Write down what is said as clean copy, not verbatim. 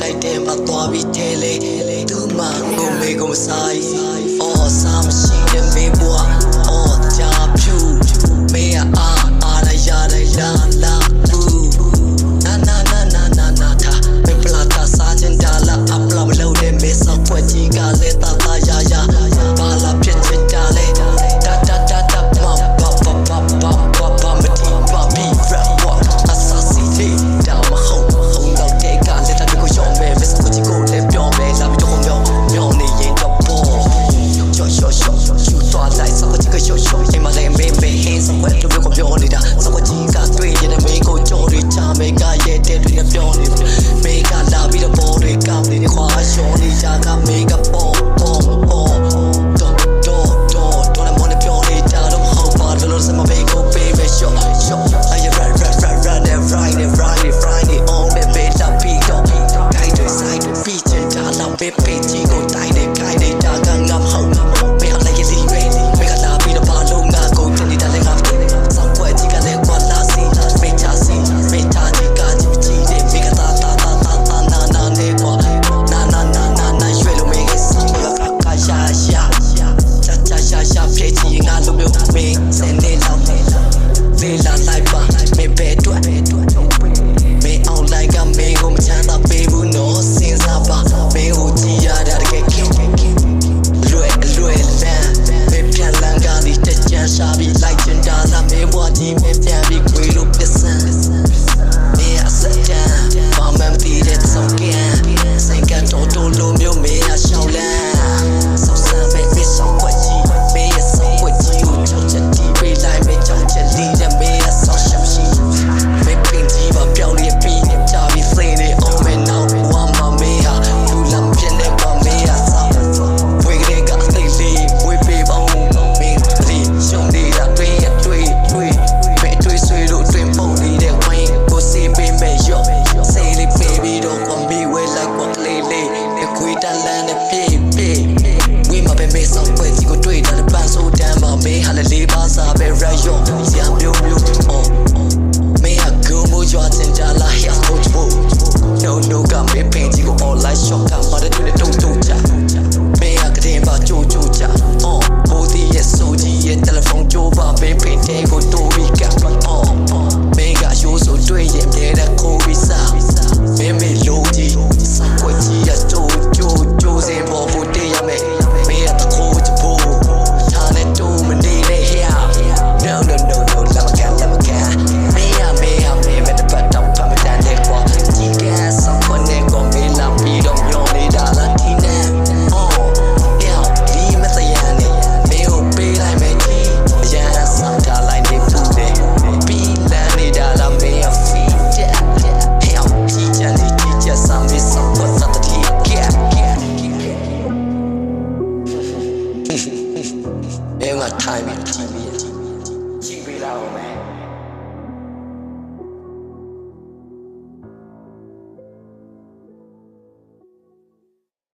တိုက်တဲ့မှာသွားပြီးထဲလေသူ့မှာကိုမေကိုမဆိုင်အော်စားမရှိတဲ့မေဘွားအော်ကြာဖြူမေအားရရတယ်လာဘူးနာတာမေပလာတာစားချင်တာလာအပလာမလို့တဲ့မေဆောက်ဖွဲ့ကြီးကလည်းတာရာဘာလာဖြစ်ချင်တာလဲတာမတီပါဘီရပ်ဝါအဆာစီတီတာမဟုတ်တော့တဲ့ကလည်းတာကိုရှော့မဲမစ်ကိုချီကိုလည်းပြောမဲလာပြီးတော့မျောနေရင်တော့ပေါ်ရှူသွားလိုက်စကွချီကိုရှော့အိမ်မလည်းမေဟင်းစကွက်တို့ကိုပြောနေတာစကွချီကတွေ့ရင်မေကိုကြော်တွေချမေကရဲ့တဲ့တွေလည်းပြောနေမေကလာပြီးတော့ပေါ်တွေကောင်းနေခွာရှော့နေကြကမေကပေါ်တော့လည်းမနေပြောနေတာတော့မဟုတ်ပါလို့စမမေကိုပေးမယ်ရှော့I run Friday on the bed up beat up guide to side beat and down up baby go die the guide the dark and I'm home me like it ready me got to be the palo nga go to the darling up some boy chica le kwala si me cha chica chi de me got na ne kwa na shwe lo me si ka sha phe chi nga lo myo me sen ne laoလေလာလိုက်ပါမေပဲတွေ့မေအောင်လိုက်ကမေကိုမချမ်းသာပေးဘူးနော်စဉ်းစားပါမေကိုကြည်ရတာတကယ်ခင်လွယ်လမ်းမေပြန်လန်းကနေတကြံရှာပြီးလိုက်ချင်တာလားမေဘွားကြီးမေပြန်ပြီးခွေလို့ပစ္စံမေအစတန်ဘာမှမသိတဲ့ဆုံးကန်စိတ်ကတော့လိုမျိုးမေအရှောင်းလန်းဆောက်ဆမ်းမေဆောင်ွက်ကြီးမေရဲ့ဆောင်ွက်ကြီးကိုချောက်ချက်တီးပေးလိုက်မေချောက်ချက်လီတဲ့မေအဆောက်ရှောက်ရှိမေပင်ကြီးပါပြောင်းလေးပြီးချာပြီးစိနေအောင်မေနောက်ဝမ်းမမေဟာလူလမ်းပြင်းတဲ့ပါမေအဆောက်ဝေကလေးကစိတ်လေးဝေးပေးပေါင်းမေဒီရှုံးနေတာတွေ့မေတွေ့ဆွေလို့တွင်ပုံနေတဲ့ဝိုင်းကိုစီပေးမေရောစိတ်လေးပေးပြီးတော့ကွန်ဘီဝဲလိုက်ကွန်လေးခွေးတန်လန်းနဲ့ပြေးဝေးမှာပဲမေဆောင်ပွဲကြီးကိုတွေ့တာပန်းဆိုတန်းပါမေဟာလေးပါစားပဲရရောစံမျိုးအော်မေဟာကိုမိုးရွာချင်ကြလားဟဲ့ဖို့no ကမေပင်ကြီးကို online shop ကပါတဲ့တူတုံချမေဟာကတဲ့ပါကြိုချအော်ဘိုးဒီရဲ့ဆိုကြီးရဲ့တယ်လီဖုန်းကြိုးပါမေပင်တဲ့ကို